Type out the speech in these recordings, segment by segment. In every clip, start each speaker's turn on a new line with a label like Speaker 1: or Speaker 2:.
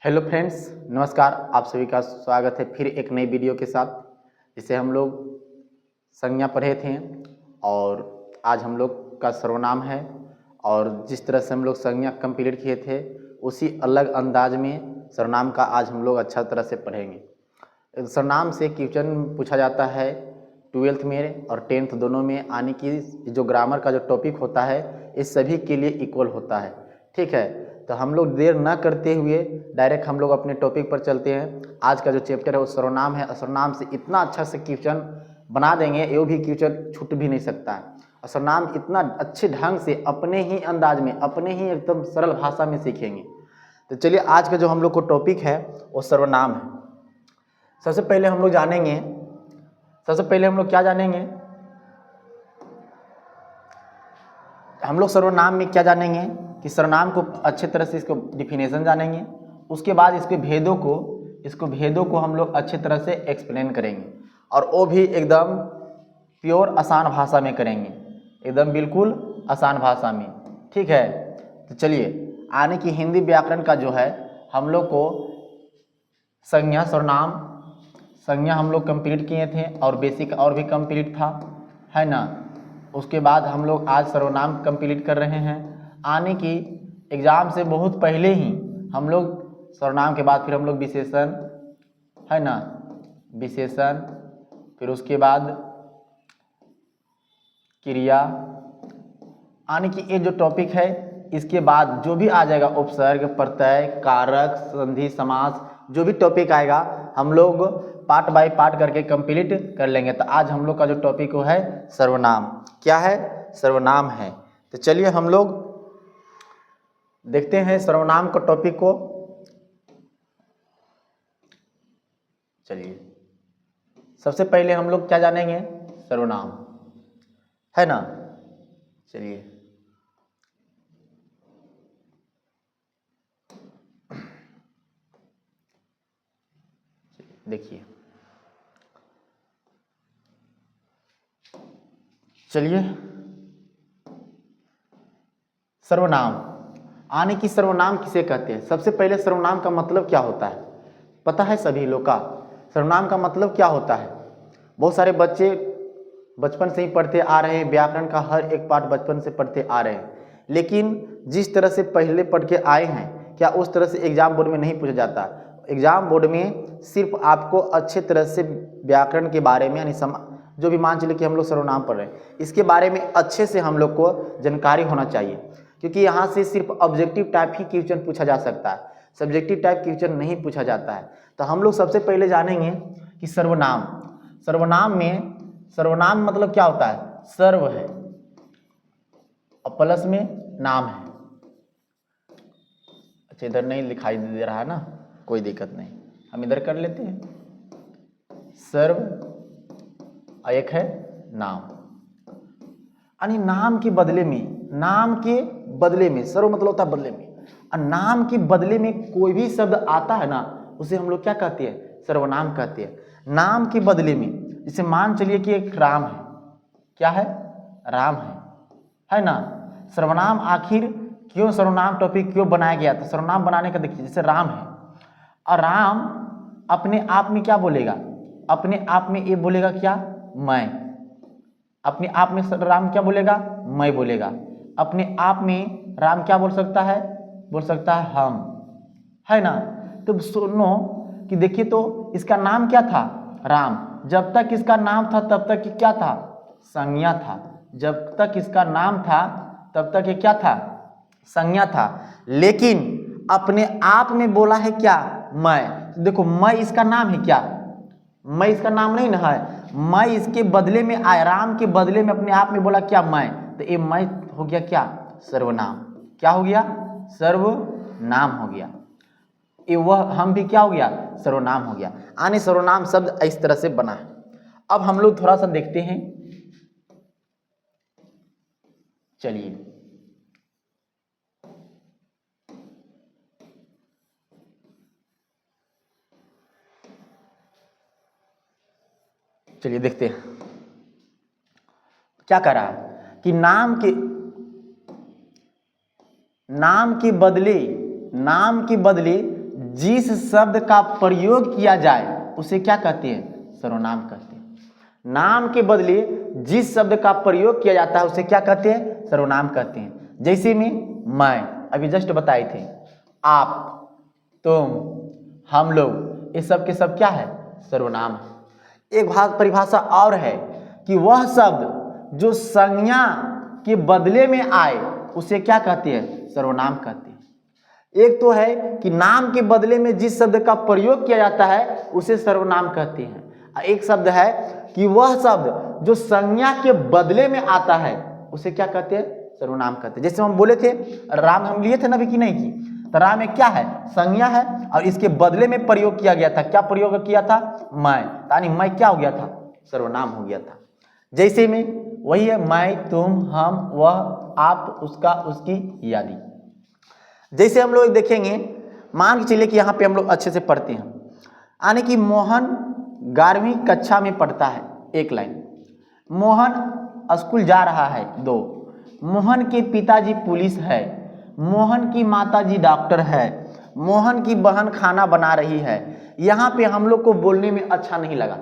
Speaker 1: Hello friends, नमस्कार। आप सभी का स्वागत है फिर एक नई वीडियो के साथ। जिसे हम लोग संज्ञा पढ़े थे और आज हम लोग का सर्वनाम है। और जिस तरह से हम लोग संज्ञा कंप्लीट किए थे उसी अलग अंदाज में सर्वनाम का आज हम लोग अच्छा तरह से पढ़ेंगे। सर्वनाम से क्वेश्चन पूछा जाता है 12th में और 10th दोनों में, आने की जो ग्रामर का जो टॉपिक होता है इस सभी के लिए इक्वल होता है। ठीक है, तो हम लोग देर ना करते हुए डायरेक्ट हम लोग अपने टॉपिक पर चलते हैं। आज का जो चैप्टर है वो सर्वनाम है। सर्वनाम से इतना अच्छा से क्वेश्चन बना देंगे, ये भी क्वेश्चन छूट भी नहीं सकता है। और सर्वनाम इतना अच्छे ढंग से अपने ही अंदाज में, अपने ही एकदम सरल भाषा में सीखेंगे। तो चलिए, आज का जो हम लोग को टॉपिक है वो सर्वनाम है। सबसे पहले हम लोग क्या जानेंगे? हम लोग सर्वनाम में क्या जानेंगे कि सर्वनाम को अच्छे तरह से इसको डिफिनेशन जानेंगे। उसके बाद इसके भेदों को हम लोग अच्छे तरह से एक्सप्लेन करेंगे और वो भी एकदम प्योर आसान भाषा में करेंगे, एकदम बिल्कुल आसान भाषा में। ठीक है, तो चलिए, आने की हिंदी व्याकरण का जो है हम लोग को संज्ञा हम लोग कंप्लीट किए थे और बेसिक और भी कंप्लीट था, है ना। उसके बाद हम लोग आज सर्वनाम कंप्लीट कर रहे हैं। आने की एग्ज़ाम से बहुत पहले ही हम लोग सर्वनाम के बाद फिर हम लोग विशेषण, है ना, विशेषण, फिर उसके बाद क्रिया, आने की ये जो टॉपिक है इसके बाद जो भी आ जाएगा उपसर्ग, प्रत्यय, कारक, संधि, समास, जो भी टॉपिक आएगा हम लोग पार्ट बाय पार्ट करके कंप्लीट कर लेंगे। तो आज हम लोग का जो टॉपिक वो है सर्वनाम। क्या है? सर्वनाम है। तो चलिए हम लोग देखते हैं सर्वनाम का टॉपिक को। चलिए, सबसे पहले हम लोग क्या जानेंगे? सर्वनाम, है ना। चलिए, देखिए, चलिए, सर्वनाम, आने की सर्वनाम किसे कहते हैं? सबसे पहले सर्वनाम का मतलब क्या होता है पता है सभी लोग का? सर्वनाम का मतलब क्या होता है? बहुत सारे बच्चे बचपन से ही पढ़ते आ रहे हैं, व्याकरण का हर एक पार्ट बचपन से पढ़ते आ रहे हैं, लेकिन जिस तरह से पहले पढ़ के आए हैं क्या उस तरह से एग्जाम बोर्ड में नहीं पूछा जाता। एग्जाम बोर्ड में सिर्फ आपको अच्छे तरह से व्याकरण के बारे में, यानी जो भी मान चलिए कि हम लोग सर्वनाम पढ़ रहे हैं इसके बारे में अच्छे से हम लोग को जानकारी होना चाहिए, क्योंकि यहाँ से सिर्फ ऑब्जेक्टिव टाइप ही क्वेश्चन पूछा जा सकता है, सब्जेक्टिव टाइप क्वेश्चन नहीं पूछा जाता है। तो हम लोग सबसे पहले जानेंगे कि सर्वनाम मतलब क्या होता है? सर्व है और प्लस में नाम है। अच्छा, इधर नहीं दिखाई दे रहा है ना, कोई दिक्कत नहीं, हम इधर कर लेते हैं। सर्व और एक है नाम, यानी नाम के बदले में सर्व मतलब होता है बदले में, और नाम के बदले में कोई भी शब्द आता है ना उसे हम लोग क्या कहते हैं? सर्वनाम कहते हैं। नाम के बदले में, जैसे मान चलिए कि एक राम है, क्या है? राम है ना। सर्वनाम आखिर क्यों सर्वनाम टॉपिक क्यों बनाया गया? तो सर्वनाम बनाने का देखिए, जैसे राम है और राम अपने आप में क्या बोलेगा? अपने आप में ये बोलेगा क्या? मैं। अपने आप में राम क्या बोलेगा? मैं बोलेगा। अपने आप में राम क्या बोल सकता है? बोल सकता है हम, है ना। तो सुनो कि देखिए, तो इसका नाम क्या था? राम। जब तक इसका नाम था तब तक ये क्या था? संज्ञा था। जब तक इसका नाम था तब तक ये क्या था? संज्ञा था। लेकिन अपने आप में बोला है क्या? मैं। देखो, मैं इसका नाम है क्या? मैं इसका नाम नहीं ना है। मैं इसके बदले में आया, राम के बदले में अपने आप में बोला क्या? मैं। तो ये मैं हो गया क्या? सर्वनाम। क्या हो गया? सर्वनाम हो गया। ये वह हम भी क्या हो गया? सर्वनाम हो गया। आने सर्वनाम शब्द इस तरह से बना है। अब हम लोग थोड़ा सा देखते हैं। चलिए, देखते हैं क्या कर रहा है कि नाम के बदले जिस शब्द का प्रयोग किया जाए उसे क्या कहते हैं? सर्वनाम कहते हैं। नाम के बदले जिस शब्द का प्रयोग किया जाता है उसे क्या कहते हैं? सर्वनाम कहते हैं। जैसे में मैं अभी जस्ट बताए थे, आप, तुम, हम लोग, ये सब के सब क्या है? सर्वनाम है। एक परिभाषा और है कि वह शब्द जो संज्ञा के बदले में आए उसे क्या कहते हैं? सर्वनाम कहते हैं। एक तो है कि नाम के बदले में जिस शब्द का प्रयोग किया जाता है उसे सर्वनाम कहते हैं। एक शब्द है कि वह शब्द जो संज्ञा के बदले में आता है उसे क्या कहते हैं? सर्वनाम कहते हैं। जैसे हम बोले थे राम, हम लिए थे ना, अभी की नहीं की, तो राम में क्या है? संज्ञा है और इसके बदले में प्रयोग किया गया था। क्या प्रयोग किया था? मैं, यानी मैं क्या हो गया था? सर्वनाम हो गया था। जैसे में वही है, मैं, तुम, हम, वह, आप, उसका, उसकी इत्यादि। जैसे हम लोग देखेंगे, मान के चलिए कि यहाँ पे हम लोग अच्छे से पढ़ते हैं, यानी कि मोहन 11वीं कक्षा में पढ़ता है। एक लाइन, मोहन स्कूल जा रहा है। 2, मोहन के पिताजी पुलिस है। मोहन की माताजी डॉक्टर है। मोहन की बहन खाना बना रही है। यहाँ पे हम लोग को बोलने में अच्छा नहीं लगा।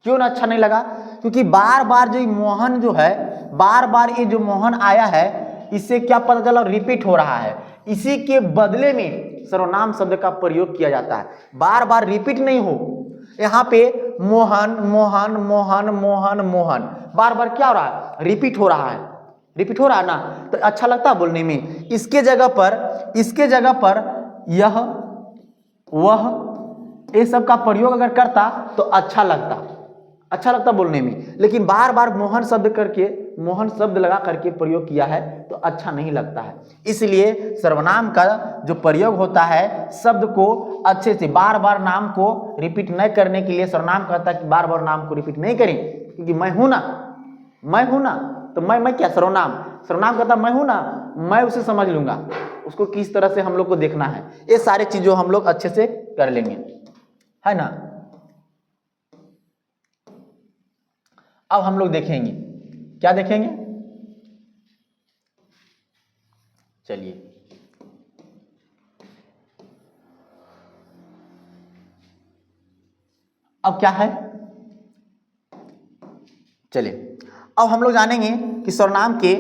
Speaker 1: क्यों ना अच्छा नहीं लगा? क्योंकि बार बार जो मोहन जो है, बार बार ये जो मोहन आया है, इससे क्या पता चला? रिपीट हो रहा है। इसी के बदले में सर्वनाम शब्द का प्रयोग किया जाता है। बार बार रिपीट नहीं हो, यहाँ पे मोहन मोहन मोहन मोहन मोहन बार बार क्या हो रहा है? रिपीट हो रहा है। रिपीट हो रहा है ना, तो अच्छा लगता है बोलने में। इसके जगह पर यह, वह, ये सब का प्रयोग अगर करता तो अच्छा लगता बोलने में। लेकिन बार बार मोहन शब्द लगा करके प्रयोग किया है तो अच्छा नहीं लगता है। इसलिए सर्वनाम का जो प्रयोग होता है, शब्द को अच्छे से बार बार नाम को रिपीट न करने के लिए सर्वनाम कहता है कि बार बार नाम को रिपीट नहीं करें। क्योंकि मैं हूं ना, तो मैं क्या? सर्वनाम कहता मैं हूं ना, मैं उसे समझ लूंगा, उसको किस तरह से हम लोग को देखना है। ये सारे चीजों हम लोग अच्छे से कर लेंगे, है ना। अब हम लोग देखेंगे, क्या देखेंगे? चलिए, अब क्या है? चलिए, अब हम लोग जानेंगे कि सर्वनाम के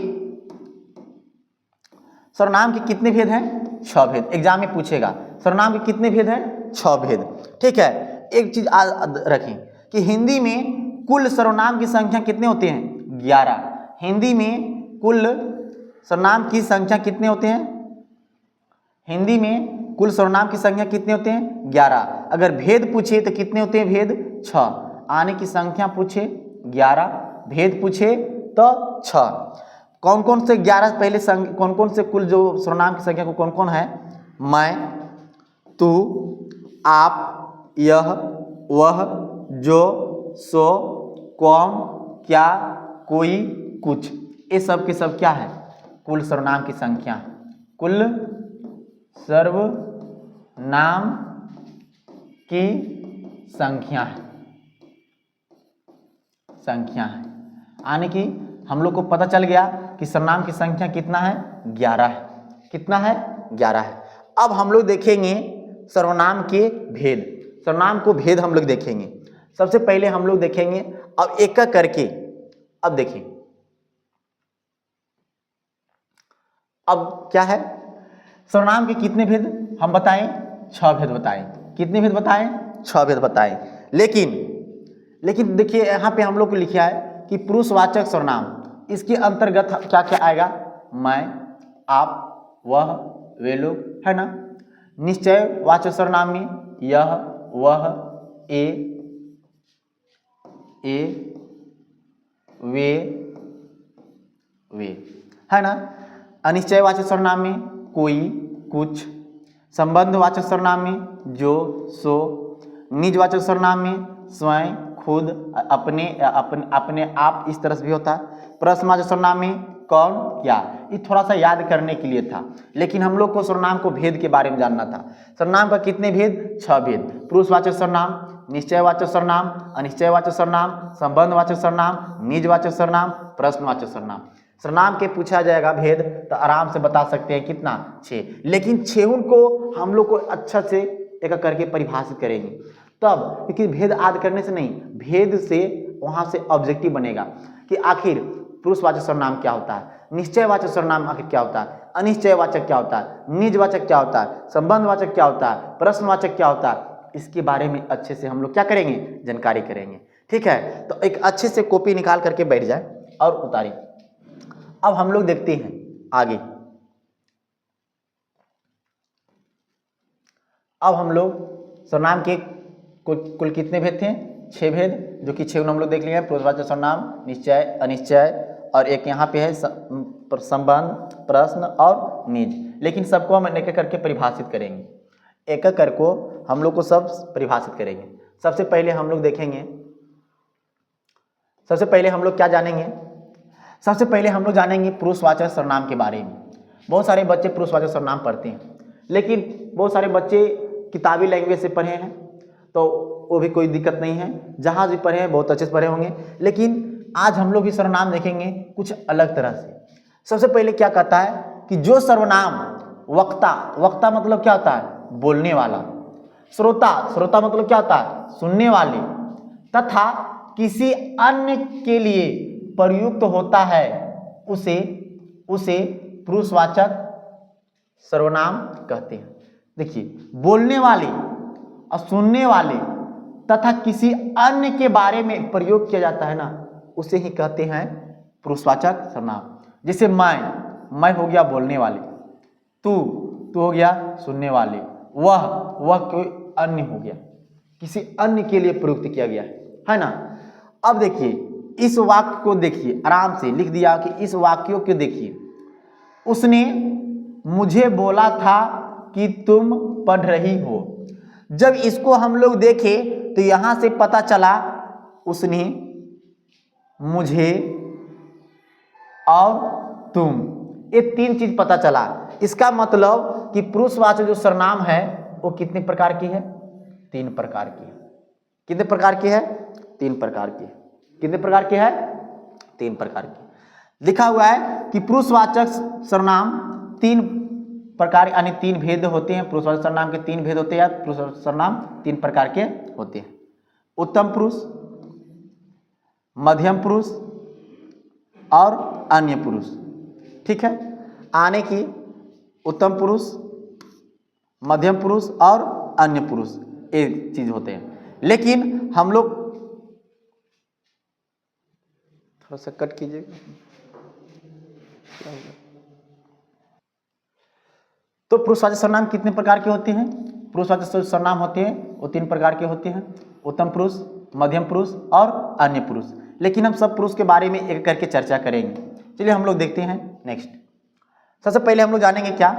Speaker 1: कितने भेद हैं? 6 भेद। एग्जाम में पूछेगा सर्वनाम के कितने भेद हैं? 6 भेद। ठीक है। एक चीज रखें कि हिंदी में कुल सर्वनाम की संख्या कितने होते हैं? 11। हिंदी में कुल सर्वनाम की संख्या कितने होते हैं? हिंदी में कुल सर्वनाम की संख्या कितने होते हैं? 11। अगर भेद पूछे तो कितने होते हैं भेद? 6। आने की संख्या पूछे 11, भेद पूछे तो 6। कौन कौन से 11? पहले कौन कौन से कुल जो सर्वनाम की संख्या को कौन कौन है? मैं, तू, आप, यह, वह, जो, सो, कौन, क्या, कोई, कुछ। ये सब के सब क्या है? कुल सर्वनाम की संख्या। कुल सर्वनाम की संख्या है। यानी कि हम लोग को पता चल गया कि सर्वनाम की संख्या कितना है? 11 है। कितना है? 11 है। अब हम लोग देखेंगे सर्वनाम के भेद। सर्वनाम को भेद हम लोग देखेंगे। सबसे पहले हम लोग देखेंगे, अब एक एक करके। अब देखिए, अब क्या है? सर्वनाम के कितने भेद हम बताएं? 6 भेद बताएं। कितने भेद बताएं? 6 भेद बताएं। लेकिन देखिए यहाँ पे हम लोग को लिखा है कि पुरुषवाचक सर्वनाम, इसके अंतर्गत क्या क्या आएगा? मैं, आप, वह, वे लोग, है ना। निश्चयवाचक सर्वनाम में यह, वह, ए, वे, है ना। अनिश्चयवाचक सर्वनाम में कोई, कुछ। संबंधवाचक सर्वनाम में जो, सो। निजवाचक सर्वनाम में स्वयं, खुद, अपने आप, इस तरह से भी होता है। प्रश्नवाचक सर्वनाम में कौन, क्या। ये थोड़ा सा याद करने के लिए था, लेकिन हम लोग को सर्वनाम को भेद के बारे में जानना था। सर्वनाम का कितने भेद? 6 भेद। पुरुषवाचक सर्वनाम, निश्चयवाचक सर्वनाम, अनिश्चयवाचक सर्वनाम, संबंधवाचक सर्वनाम, निजवाचक सर्वनाम, प्रश्नवाचक सर्वनाम। सर्वनाम के पूछा जाएगा भेद तो आराम से बता सकते हैं कितना? 6। लेकिन 6 को हम लोग को अच्छा से एक एक करके परिभाषित करेंगे। तब क्योंकि भेद आदि करने से नहीं, भेद से वहां से ऑब्जेक्टिव बनेगा कि आखिर पुरुषवाचक सर्वनाम क्या होता है, निश्चयवाचक सर्वनाम आखिर क्या होता है, अनिश्चयवाचक क्या होता है, निजवाचक क्या होता है, संबंधवाचक क्या होता है, प्रश्नवाचक क्या होता है। इसके बारे में अच्छे से हम लोग क्या करेंगे, जानकारी करेंगे। ठीक है, तो एक अच्छे से कॉपी निकाल करके बैठ जाए और उतारिए। अब हम लोग देखते हैं आगे। अब हम लोग सर्वनाम के कुल कितने भेद थे, 6 भेद, जो कि 6 हम लोग देख लिए हैं। पुरुषवाचक सर्वनाम, निश्चय, अनिश्चय, और एक यहाँ पे है संबंध, प्रश्न और निज। लेकिन सबको हम एक एक करके परिभाषित करेंगे, एक एक करके हम लोग को सब परिभाषित करेंगे। सबसे पहले हम लोग देखेंगे, सबसे पहले हम लोग क्या जानेंगे, सबसे पहले हम लोग जानेंगे पुरुषवाचक सर्वनाम के बारे में। बहुत सारे बच्चे पुरुषवाचक सर्वनाम पढ़ते हैं, लेकिन बहुत सारे बच्चे किताबी लैंग्वेज से पढ़े हैं तो वो भी कोई दिक्कत नहीं है, जहाँ भी पढ़े हैं बहुत अच्छे से पढ़े होंगे। लेकिन आज हम लोग ये सर्वनाम देखेंगे कुछ अलग तरह से। सबसे पहले क्या कहता है कि जो सर्वनाम वक्ता, वक्ता मतलब क्या होता है, बोलने वाला, श्रोता, श्रोता मतलब क्या होता है, सुनने वाले, तथा किसी अन्य के लिए प्रयुक्त होता है, उसे पुरुषवाचक सर्वनाम कहते हैं। देखिए, बोलने वाले और सुनने वाले तथा किसी अन्य के बारे में प्रयोग किया जाता है ना, उसे ही कहते हैं पुरुषवाचक सर्वनाम। जैसे मैं हो गया बोलने वाले, तू हो गया सुनने वाले, वह कोई अन्य हो गया, किसी अन्य के लिए प्रयुक्त किया गया है ना। अब देखिए इस वाक्य को देखिए, आराम से लिख दिया कि इस वाक्यों को देखिए, उसने मुझे बोला था कि तुम पढ़ रही हो। जब इसको हम लोग देखें तो यहां से पता चला उसने, मुझे और तुम, ये 3 चीज पता चला। इसका मतलब कि पुरुषवाचक जो सर्वनाम है वो कितने प्रकार की है, 3 प्रकार की है। कितने प्रकार की है, 3 प्रकार की। कितने प्रकार की है, 3 प्रकार की। लिखा हुआ है कि पुरुषवाचक सर्वनाम 3 प्रकार यानी 3 भेद होते हैं। पुरुषवाचक सर्वनाम के 3 भेद होते हैं, पुरुषवाचक सर्वनाम 3 प्रकार के होते हैं। उत्तम पुरुष, मध्यम पुरुष और अन्य पुरुष। ठीक है, आने की उत्तम पुरुष, मध्यम पुरुष और अन्य पुरुष, ये चीज होते हैं। लेकिन हम लोग थोड़ा सा कट कीजिएगा, तो पुरुषवाचक सर्वनाम कितने प्रकार के होते हैं, पुरुषवाचक सर्वनाम होते हैं वो 3 प्रकार के होते हैं, उत्तम पुरुष, मध्यम पुरुष और अन्य पुरुष। लेकिन हम सब पुरुष के बारे में एक करके चर्चा करेंगे। चलिए हम लोग देखते हैं नेक्स्ट। सबसे पहले हम लोग जानेंगे क्या,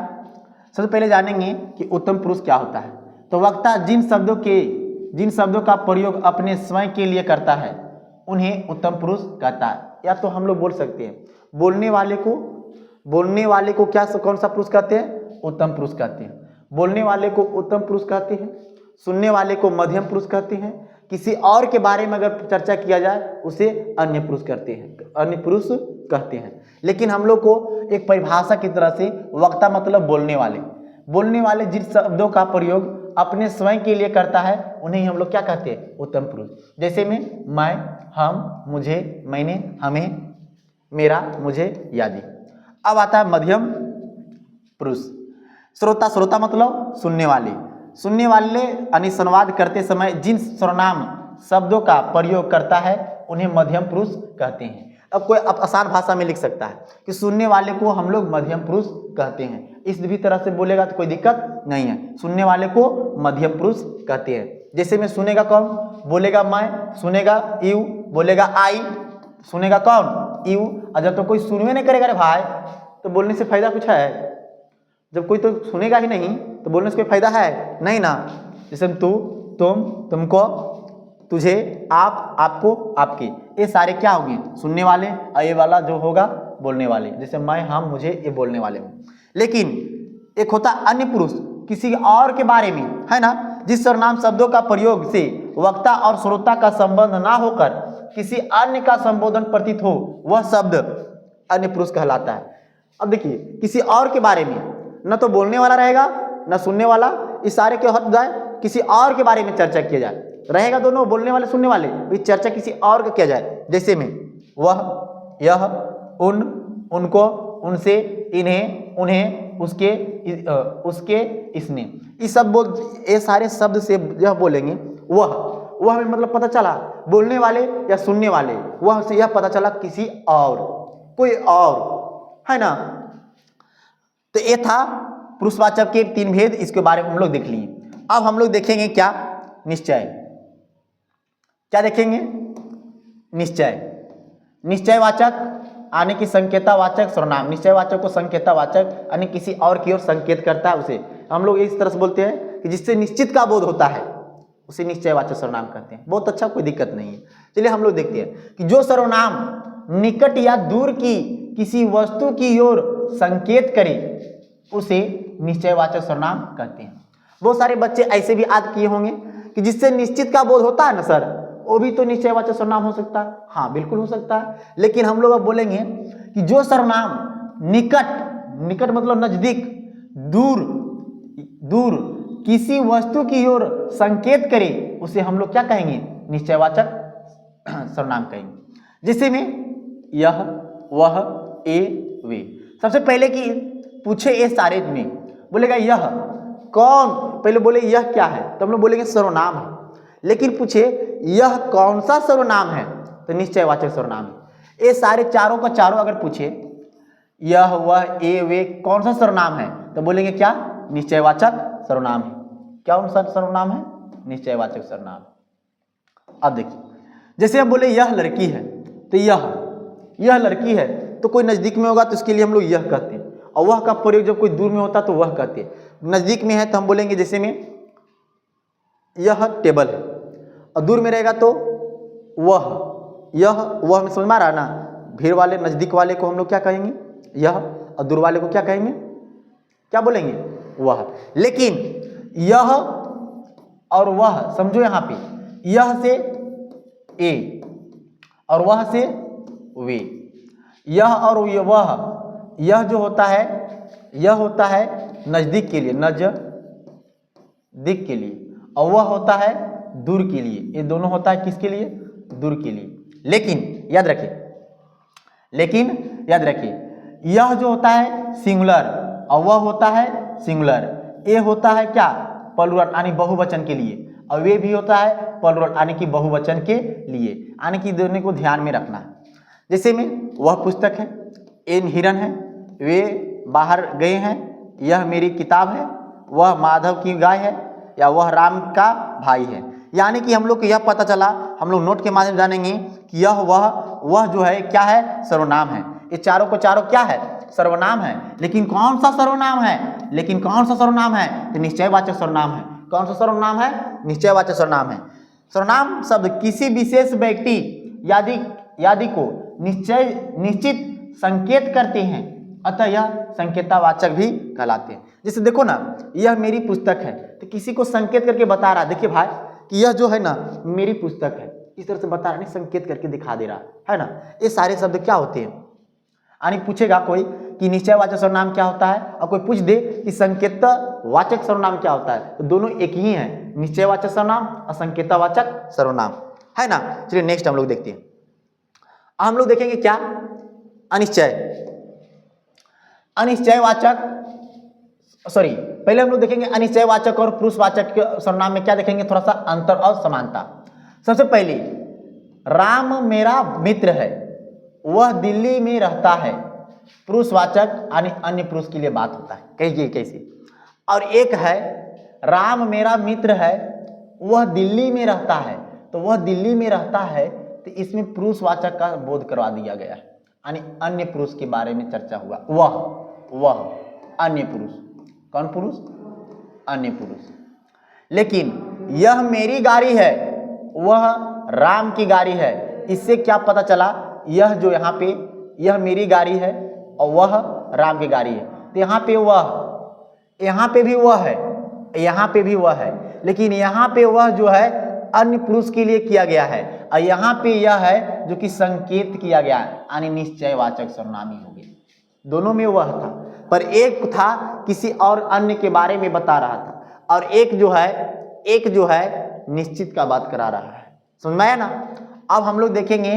Speaker 1: सबसे पहले जानेंगे कि उत्तम पुरुष क्या होता है। तो वक्ता जिन शब्दों का प्रयोग अपने स्वयं के लिए करता है उन्हें उत्तम पुरुष कहता है। या तो हम लोग बोल सकते हैं बोलने वाले को क्या, कौन सा पुरुष कहते हैं, उत्तम पुरुष कहते हैं। बोलने वाले को उत्तम पुरुष कहते हैं, सुनने वाले को मध्यम पुरुष कहते हैं, किसी और के बारे में अगर चर्चा किया जाए उसे अन्य पुरुष कहते हैं, अन्य पुरुष कहते हैं। लेकिन हम लोग को एक परिभाषा की तरह से वक्ता मतलब बोलने वाले जिन शब्दों का प्रयोग अपने स्वयं के लिए करता है उन्हें हम लोग क्या कहते हैं, उत्तम पुरुष। जैसे में मैं, हम, मुझे, मैंने, हमें, मेरा, मुझे, आदि। अब आता है मध्यम पुरुष। श्रोता मतलब सुनने वाले यानी संवाद करते समय जिन सर्वनाम शब्दों का प्रयोग करता है उन्हें मध्यम पुरुष कहते हैं। अब कोई आसान भाषा में लिख सकता है कि सुनने वाले को हम लोग मध्यम पुरुष कहते हैं। इस भी तरह से बोलेगा तो कोई दिक्कत नहीं है, सुनने वाले को मध्यम पुरुष कहते हैं। जैसे में सुनेगा कौन, बोलेगा मैं, सुनेगा यू, बोलेगा आई, सुनेगा कौन, यू। और जब तो कोई सुनवे नहीं करेगा रे भाई तो बोलने से फायदा कुछ है, जब कोई तो सुनेगा ही नहीं तो बोलने से कोई फायदा है नहीं ना। जैसे तू, तुम, तुमको, तुझे, आप, आपको, आपके, ये सारे क्या होंगे, सुनने वाले। और ये वाला जो होगा बोलने वाले, जैसे मैं, हम, मुझे, ये बोलने वाले हों। लेकिन एक होता अन्य पुरुष, किसी और के बारे में, है ना, जिस सर्वनाम शब्दों का प्रयोग से वक्ता और श्रोता का संबंध ना होकर किसी अन्य का संबोधन प्रतीत हो, वह शब्द अन्य पुरुष कहलाता है। अब देखिए किसी और के बारे में, न तो बोलने वाला रहेगा न सुनने वाला, इस सारे के हट जाए किसी और के बारे में चर्चा किया जाए, रहेगा दोनों बोलने वाले सुनने वाले, तो चर्चा किसी और का किया जाए। जैसे में वह, यह, उन, उनको, उनसे, इन्हें, उन्हें, उसके, उसके, इसने, ये सारे शब्द से यह बोलेंगे वह में मतलब पता चला बोलने वाले या सुनने वाले, वह से यह पता चला किसी और, कोई और, है ना। तो ये था पुरुषवाचक के 3 भेद, इसके बारे में हम लोग देख लिए। अब हम लोग देखेंगे क्या, निश्चय। क्या देखेंगे, निश्चय। निश्चयवाचक आने की संकेतावाचक सर्वनाम, निश्चयवाचक को संकेतावाचक यानी किसी और की ओर संकेत करता है, उसे हम लोग इस तरह से बोलते हैं कि जिससे निश्चित का बोध होता है उसे निश्चयवाचक सर्वनाम कहते हैं। बहुत अच्छा, कोई दिक्कत नहीं है। चलिए हम लोग देखते हैं कि जो सर्वनाम निकट या दूर की किसी वस्तु की ओर संकेत करे उसे निश्चयवाचक सर्वनाम कहते हैं। बहुत सारे बच्चे ऐसे भी याद किए होंगे कि जिससे निश्चित का बोध होता है ना सर, वो भी तो निश्चयवाचक सर्वनाम हो सकता है। हाँ बिल्कुल हो सकता है, लेकिन हम लोग अब बोलेंगे कि जो सर्वनाम निकट मतलब नजदीक, दूर किसी वस्तु की ओर संकेत करे उसे हम लोग क्या कहेंगे, निश्चयवाचक सर्वनाम कहेंगे। जैसे में यह, वह, ए, वे। सबसे पहले कि पूछे ये सारे में, बोलेगा यह कौन, पहले बोले यह क्या है, तो हम लोग बोलेंगे सर्वनाम है। लेकिन पूछे यह कौन सा सर्वनाम है, तो निश्चयवाचक सर्वनाम है। ये सारे चारों का चारों अगर पूछे यह, वह, ए, वे कौन सा सर्वनाम है, तो बोलेंगे क्या, निश्चयवाचक सर्वनाम है। क्या कौन सा सर्वनाम है, निश्चयवाचक सर्वनाम। अब देखिए, जैसे हम बोले यह लड़की है, तो यह लड़की है तो कोई नजदीक में होगा तो इसके लिए हम लोग यह कहते हैं, और वह का प्रयोग जब कोई दूर में होता तो वह कहते हैं। नजदीक में है तो हम बोलेंगे जैसे में यह टेबल है, और दूर में रहेगा तो वह में समझ में आ रहा ना। भीड़ वाले नजदीक वाले को हम लोग क्या कहेंगे, यह, और दूर वाले को क्या कहेंगे, क्या बोलेंगे, वह। लेकिन यह और वह समझो, यहाँ पे यह से ए और वह से वे, यह और वह, यह जो होता है यह होता है नजदीक के लिए, नजदीक के लिए, और वह होता है दूर के लिए। ये दोनों होता है किसके लिए, दूर के लिए। लेकिन याद रखिए यह जो होता है सिंगुलर और वह होता है सिंगुलर। ये होता है क्या, प्लूरल यानी बहुवचन के लिए, और वे भी होता है प्लूरल यानी कि बहुवचन के लिए, यानी कि दोनों को ध्यान में रखना है। जैसे में वह पुस्तक है, ये हिरन है, वे बाहर गए हैं, यह मेरी किताब है, वह माधव की गाय है, या वह राम का भाई है। यानी कि हम लोग को यह पता चला, हम लोग नोट के माध्यम जानेंगे कि यह वह जो है क्या है, सर्वनाम है। ये चारों को चारों क्या है, सर्वनाम है। लेकिन कौन सा सर्वनाम है, तो निश्चयवाचक सर्वनाम है। कौन सा सर्वनाम है, निश्चयवाचक सर्वनाम है। सर्वनाम शब्द किसी विशेष व्यक्ति यादि को निश्चित संकेत करते हैं, अतः यह संकेतावाचक भी कहलाते हैं। जैसे देखो ना, यह मेरी पुस्तक है, तो किसी को संकेत करके बता रहा, देखिए भाई कि यह जो है ना मेरी पुस्तक है, इस तरह से बता रहा, नहीं संकेत करके दिखा दे रहा है ना। ये सारे शब्द क्या होते हैं, यानी पूछेगा कोई कि निश्चयवाचक सर्वनाम क्या होता है, और कोई पूछ दे कि संकेतवाचक सर्वनाम क्या होता है, तो दोनों एक ही है, निश्चयवाचक सर्वनाम और संकेतवाचक सर्वनाम, है ना। चलिए नेक्स्ट हम लोग देखते हैं। हम लोग देखेंगे क्या, पहले हम लोग देखेंगे अनिश्चयवाचक और पुरुषवाचक के सर्वनाम में क्या देखेंगे, थोड़ा सा अंतर और समानता। सबसे पहले राम मेरा मित्र है, वह दिल्ली में रहता है, पुरुषवाचक यानी अन्य पुरुष के लिए बात होता है। कहिए कैसे। और एक है राम मेरा मित्र है, वह दिल्ली में रहता है, तो वह दिल्ली में रहता है, तो इसमें पुरुषवाचक का बोध करवा दिया गया है, यानी अन्य पुरुष के बारे में चर्चा हुआ। वह अन्य पुरुष, कौन पुरुष, अन्य पुरुष। लेकिन यह मेरी गाड़ी है, वह राम की गाड़ी है, इससे क्या पता चला, यह जो यहाँ पे यह मेरी गाड़ी है और वह राम की गाड़ी है, तो यहाँ पे भी वह है, यहाँ पे भी वह है, लेकिन यहाँ पे वह जो है अन्य पुरुष के लिए किया गया है, और यहाँ पे यह है जो कि संकेत किया गया है, यानी निश्चयवाचक सर्वनाम हो गया। दोनों में वह था, पर एक था किसी और अन्य के बारे में बता रहा था, और एक जो है एक जो है निश्चित का बात करा रहा है। समझ में आया ना। अब हम लोग देखेंगे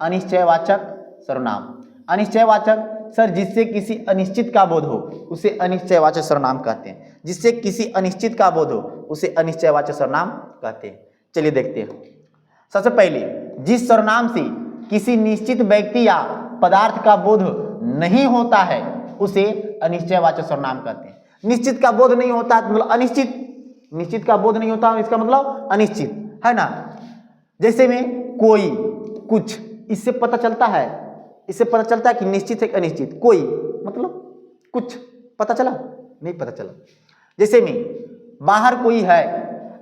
Speaker 1: अनिश्चयवाचक सर्वनाम। अनिश्चयवाचक, सर जिससे किसी अनिश्चित का बोध हो उसे अनिश्चयवाचक सर्वनाम कहते हैं। जिससे किसी अनिश्चित का बोध हो उसे अनिश्चयवाचक सर्वनाम कहते हैं। चलिए देखते हैं। सबसे पहले, जिस सर्वनाम से किसी निश्चित व्यक्ति या पदार्थ का बोध नहीं होता है उसे अनिश्चयवाचक सर्वनाम कहते हैं। निश्चित का बोध नहीं होता है मतलब अनिश्चित, निश्चित का बोध नहीं होता इसका मतलब अनिश्चित, है ना। जैसे में कोई, कुछ, इससे पता चलता है, इससे पता चलता है कि निश्चित है कि अनिश्चित। कोई मतलब कुछ, पता चला? नहीं पता चला। जैसे में बाहर कोई है,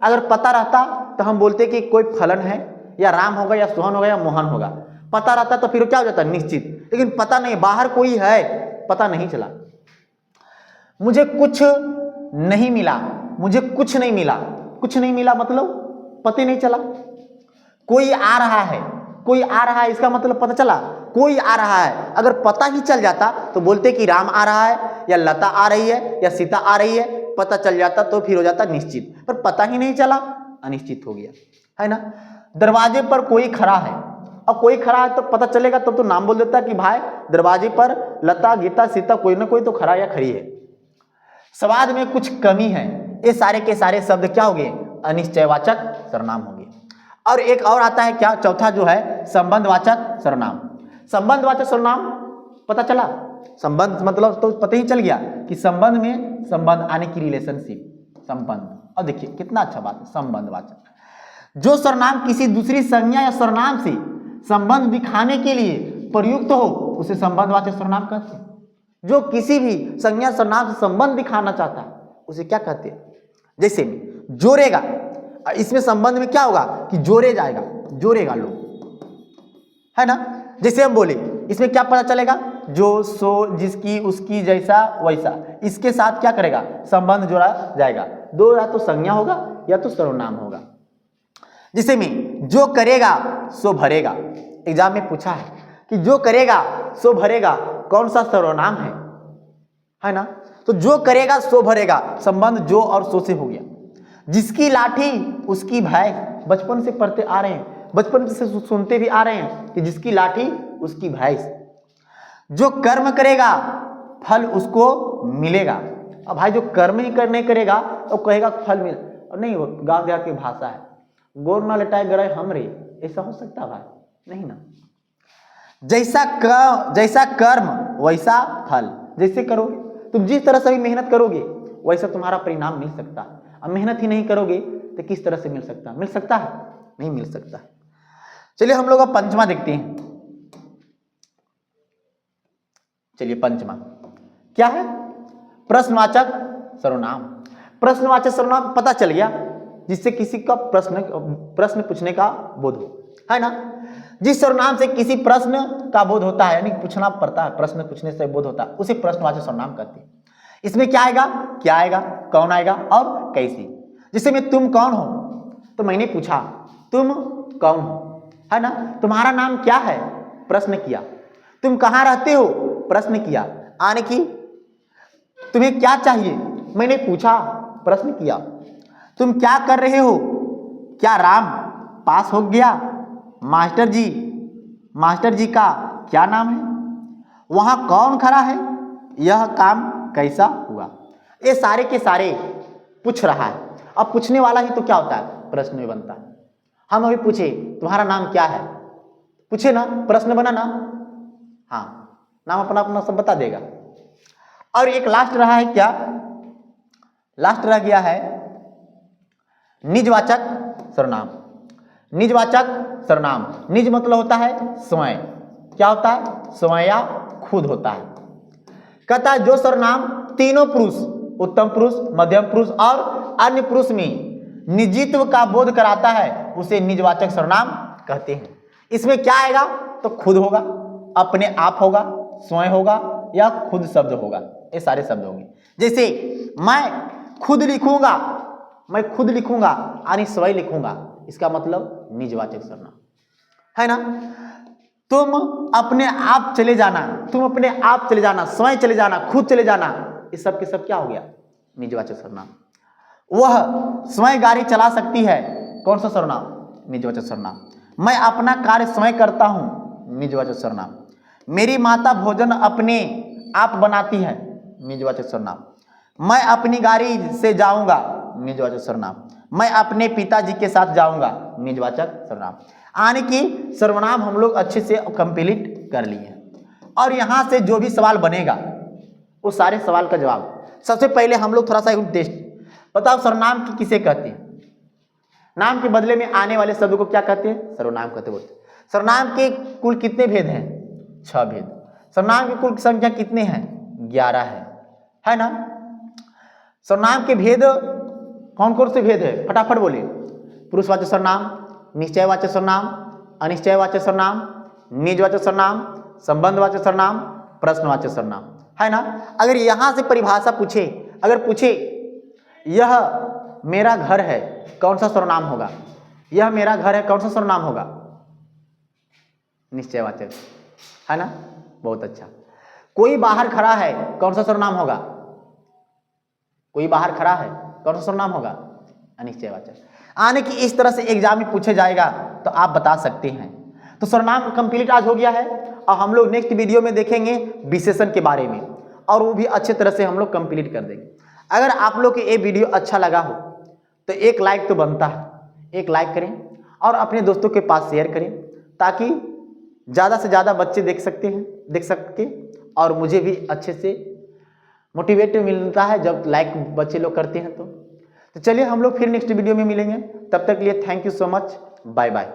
Speaker 1: अगर पता रहता तो हम बोलते कि कोई फलन है, या राम होगा या सोहन होगा या मोहन होगा। पता रहता तो फिर क्या हो जाता? निश्चित। लेकिन पता नहीं, बाहर कोई है, पता नहीं चला। मुझे कुछ नहीं मिला, मुझे कुछ नहीं मिला, कुछ नहीं मिला मतलब पता नहीं चला। कोई आ रहा है, कोई आ रहा है, इसका मतलब पता चला कोई आ रहा है। अगर पता ही चल जाता तो बोलते कि राम आ रहा है या लता आ रही है या सीता आ रही है, पता चल जाता तो फिर हो जाता निश्चित। पर पता ही नहीं चला, अनिश्चित हो गया, है ना। दरवाजे पर कोई खड़ा है, और कोई खड़ा है तो पता चलेगा तब तो नाम बोल देता कि भाई दरवाजे पर लता, गीता, सीता कोई ना कोई तो खड़ा या खड़ी है। स्वाद में कुछ कमी है, ये सारे के सारे शब्द क्या हो गए? अनिश्चयवाचक सर्वनाम हो गए। और एक और आता है क्या, चौथा जो है संबंधवाचक सर्वनाम। संबंधवाचक सर्वनाम पता चला, संबंध मतलब तो पता ही चल गया कि संबंध में संबंध आने की रिलेशनशिप, संबंध। और देखिए कितना अच्छा बात है, संबंधवाचक। जो सर्वनाम किसी दूसरी संज्ञा या सर्वनाम से संबंध दिखाने के लिए प्रयुक्त हो उसे संबंधवाचक सर्वनाम कहते हैं। जो किसी भी संज्ञा सर्वनाम से संबंध दिखाना चाहता है उसे क्या कहते हैं? जैसे जोड़ेगा, इसमें संबंध में क्या होगा कि जोड़े जाएगा, जोड़ेगा लोग, है ना। जैसे हम बोले इसमें क्या पता चलेगा? जो, सो, जिसकी, उसकी, जैसा, वैसा, इसके साथ क्या करेगा? संबंध जोड़ा जाएगा। दो या तो संज्ञा होगा या तो सर्वनाम होगा। जिसे में जो करेगा सो भरेगा, एग्जाम में पूछा है कि जो करेगा सो भरेगा कौन सा सर्वनाम है ना। तो जो करेगा सो भरेगा, संबंध जो और सो से हो गया। जिसकी लाठी उसकी भैंस, बचपन से पढ़ते आ रहे हैं, बचपन से सुनते भी आ रहे हैं कि जिसकी लाठी उसकी भैंस। जो कर्म करेगा फल उसको मिलेगा। अब भाई जो कर्म ही नहीं करेगा तो कहेगा फल मिले, और नहीं, वो गाँव देहात की भाषा है, गोर ना लटाए गए हमरे, ऐसा हो सकता भाई? नहीं ना। जैसा कर्म वैसा फल, जैसे करोगे तुम, जिस तरह से भी मेहनत करोगे वैसा तुम्हारा परिणाम मिल सकता है। अब मेहनत ही नहीं करोगे तो किस तरह से मिल सकता है? मिल सकता है? नहीं मिल सकता। चलिए हम लोग अब पंचमा देखते हैं। चलिए पंचमा क्या है? प्रश्नवाचक सर्वनाम। प्रश्नवाचक सर्वनाम पता चल गया, जिससे किसी का प्रश्न पूछने का बोध हो, है ना। जिस सर्वनाम से किसी प्रश्न का बोध होता है, यानी पूछना पड़ता है, प्रश्न पूछने से बोध होता है, उसे प्रश्नवाचक सर्वनाम कहते हैं। इसमें क्या आएगा? क्या आएगा, कौन आएगा और कैसे। जैसे मैं तुम कौन हो, तो मैंने पूछा तुम कौन हो, है ना। तुम्हारा नाम क्या है, प्रश्न किया। तुम कहाँ रहते हो, प्रश्न किया। आने की तुम्हें क्या चाहिए, मैंने पूछा, प्रश्न किया। तुम क्या कर रहे हो, क्या राम पास हो गया, मास्टर जी का क्या नाम है, वहां कौन खड़ा है, यह काम कैसा हुआ। ये सारे के सारे पूछ रहा है। अब पूछने वाला ही तो क्या होता है? प्रश्न में बनता है। हम अभी पूछे तुम्हारा नाम क्या है, पूछे ना, प्रश्न बना ना। हाँ, नाम अपना अपना सब बता देगा। और एक लास्ट रहा है क्या? लास्ट रह गया है निजवाचक सर्वनाम। निजवाचक सर्वनाम, निज मतलब होता है स्वयं। क्या होता है? स्वयं या खुद होता है। कहता है जो सर्वनाम तीनों पुरुष, उत्तम पुरुष, मध्यम पुरुष और अन्य पुरुष में निजित्व का बोध कराता है उसे निजवाचक सर्वनाम कहते हैं। इसमें क्या आएगा? तो खुद होगा, अपने आप होगा, स्वयं होगा या खुद शब्द होगा, ये सारे शब्द होंगे। जैसे मैं खुद लिखूंगा, मैं खुद लिखूंगा यानी स्वयं लिखूंगा, इसका मतलब निजवाचक सर्वनाम, है ना। तुम अपने आप चले जाना, तुम अपने आप चले जाना, स्वयं चले जाना, खुद चले जाना, ये सब के सब क्या हो गया? निजवाचक सर्वनाम। वह स्वयं गाड़ी चला सकती है, कौन सा सर्वनाम? निजवाचक सर्वनाम। मैं अपना कार्य स्वयं करता हूं, निजवाचक सर्वनाम। मेरी माता भोजन अपने आप बनाती है, निजवाचक सर्वनाम। मैं अपनी गाड़ी से जाऊंगा, निजवाचक सर्वनाम। मैं अपने पिताजी के साथ जाऊंगा, निजवाचक सर्वनाम। यानी कि सर्वनाम हम लोग अच्छे से कंप्लीट कर लिए हैं। और यहां से जो भी सवाल बनेगा उस सारे सवाल का जवाब, सबसे पहले हम लोग थोड़ा सा एक टेस्ट, बताओ सर्वनाम की किसे कहते हैं? नाम के बदले में आने वाले शब्द को क्या कहते हैं? सर्वनाम कहते बोलते। सर्वनाम के कुल कितने भेद हैं? 6 भेद। सर्वनाम की कुल संख्या कितने हैं? 11 है ना? सर्वनाम के भेद कौन कौन से भेद है? फटाफट बोले। पुरुषवाचक सर्वनाम, निश्चयवाचक सर्वनाम, अनिश्चयवाचक सर्वनाम, निजवाचक सर्वनाम, संबंधवाचक सर्वनाम, प्रश्नवाचक सर्वनाम, है ना? अगर यहां से परिभाषा पूछे, अगर पूछे यह मेरा घर है, कौन सा सर्वनाम होगा? यह मेरा घर है, कौन सा सर्वनाम होगा? निश्चयवाचक, है ना? बहुत अच्छा। कोई बाहर खड़ा है, कौन सा सर्वनाम होगा? कोई बाहर खड़ा है, कौन सा सर्वनाम होगा? अनिश्चयवाचक। आने की इस तरह से एग्जाम में पूछे जाएगा तो आप बता सकते हैं। तो सर्वनाम कंप्लीट आज हो गया है और हम लोग नेक्स्ट वीडियो में देखेंगे विशेषण के बारे में, और वो भी अच्छे तरह से हम लोग कंप्लीट कर देंगे। अगर आप लोग को ये वीडियो अच्छा लगा हो तो एक लाइक तो बनता है, एक लाइक करें और अपने दोस्तों के पास शेयर करें, ताकि ज़्यादा से ज़्यादा बच्चे देख सके और मुझे भी अच्छे से मोटिवेट मिलता है जब लाइक बच्चे लोग करते हैं। तो चलिए हम लोग फिर नेक्स्ट वीडियो में मिलेंगे, तब तक के लिए thank you so much, bye bye.